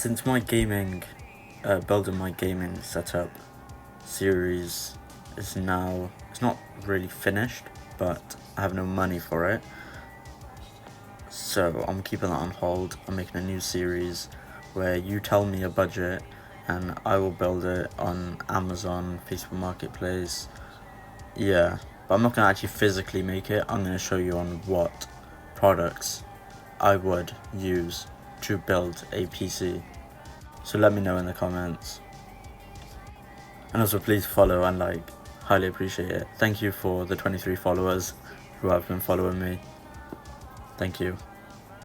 Since my building my gaming setup series is now, it's not really finished, but I have no money for it. So I'm keeping that on hold. I'm making a new series where you tell me a budget and I will build it on Amazon, Facebook Marketplace. Yeah, but I'm not going to actually physically make it. I'm going to show you on what products I would use to build a PC. So let me know in the comments. And also please follow and like, highly appreciate it. Thank you for the 23 followers who have been following me. Thank you.